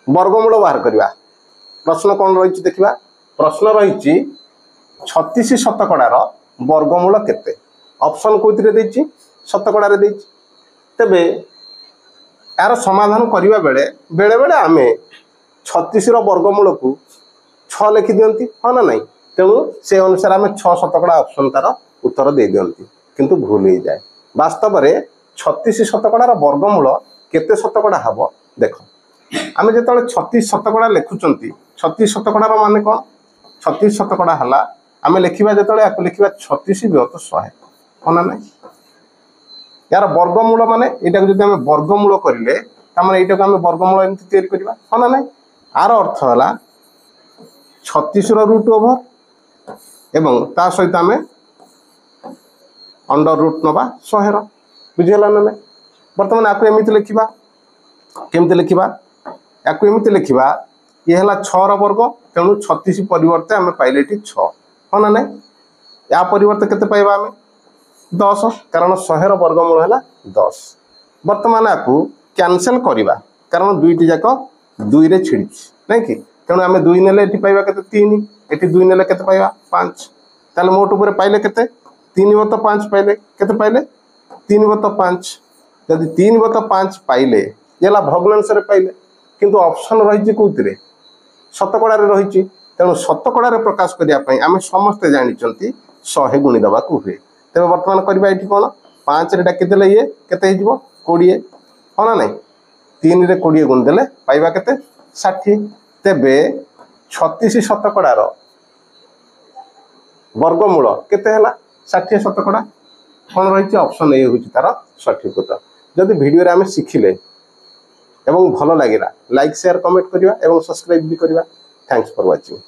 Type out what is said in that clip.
वर्गमूल बाहर करवा प्रश्न कौन रही देखा प्रश्न रही 36 शतकड़ार वर्गमूल केते ऑप्शन कोथिरे देछि शतकड़ा रे देछि तबे यार समाधान करने बेले बेले बेले आमे 36 वर्गमूल को 6 लिखि दियंती हाँ ना नहीं तेणु से अनुसार आम 6 शतकड़ा ऑप्शन तार उत्तर दे दियंती किंतु भूल हो जाए वास्तव में 36 शतकड़ार वर्गमूल केते शतकड़ा हम देख आम जो 36 शतकड़ा लिखुंट 36 शतकड़ार मान कौन 36 शतकड़ा है आम लिखा जो लिखा 36 + 100 हाँ ना नहीं यार वर्गमूल माने यहाँ जब आम वर्गमूल करें तार यहाँ आम वर्गमूल एमती या हाँ ना नहीं आर अर्थ है 36 रूट ओभर एवं ता सहित आम अंडर रूट नवा 100 बुझीगला ना नहीं बर्तमान आपको एमती लिखा केमती लिखा या लिखा ये है 6 वर्ग तेणु 36 परिवर्ते आम पाइले 6 हाँ ना नहीं या परिवर्ते केते पाइबा आम 10 कारण 100 वर्गमूल है 10 बर्तमान आपको कैंसल करवा कारण दुईटी जाक 2 रे छिड़ी नहीं कि तेणु आम 2 नेले ये पाइबा के 3 ये 2 नेले के पाइबा 5 ताले मोट उपर पाइले के 3/5 पाइले के पाइले 3/5 जदि 3/5 पाइले ये भग्नांश पाइले किंतु ऑप्शन रही कौन शतकड़ा रही तेणु शतकड़ा प्रकाश करने आम समस्ते जानते 100 गुणी दवा हुए तेज बर्तमान करवा ये कौन 5 रे डाकिदेले ये केते 20 हाँ ना नहीं 3 रे 20 गुण देले पाइबा केते 60 तेबे 36 शतकड़ार वर्गमूल केते हला 60 शतकड़ा कौन रही ऑप्शन ए हूँ तार सठिक उत्तर जदि वीडियो आम शिखिले एवं भल लगे लाइक शेयर कमेंट करवा एवं सब्सक्राइब भी करवा थैंक्स फॉर वाचिंग।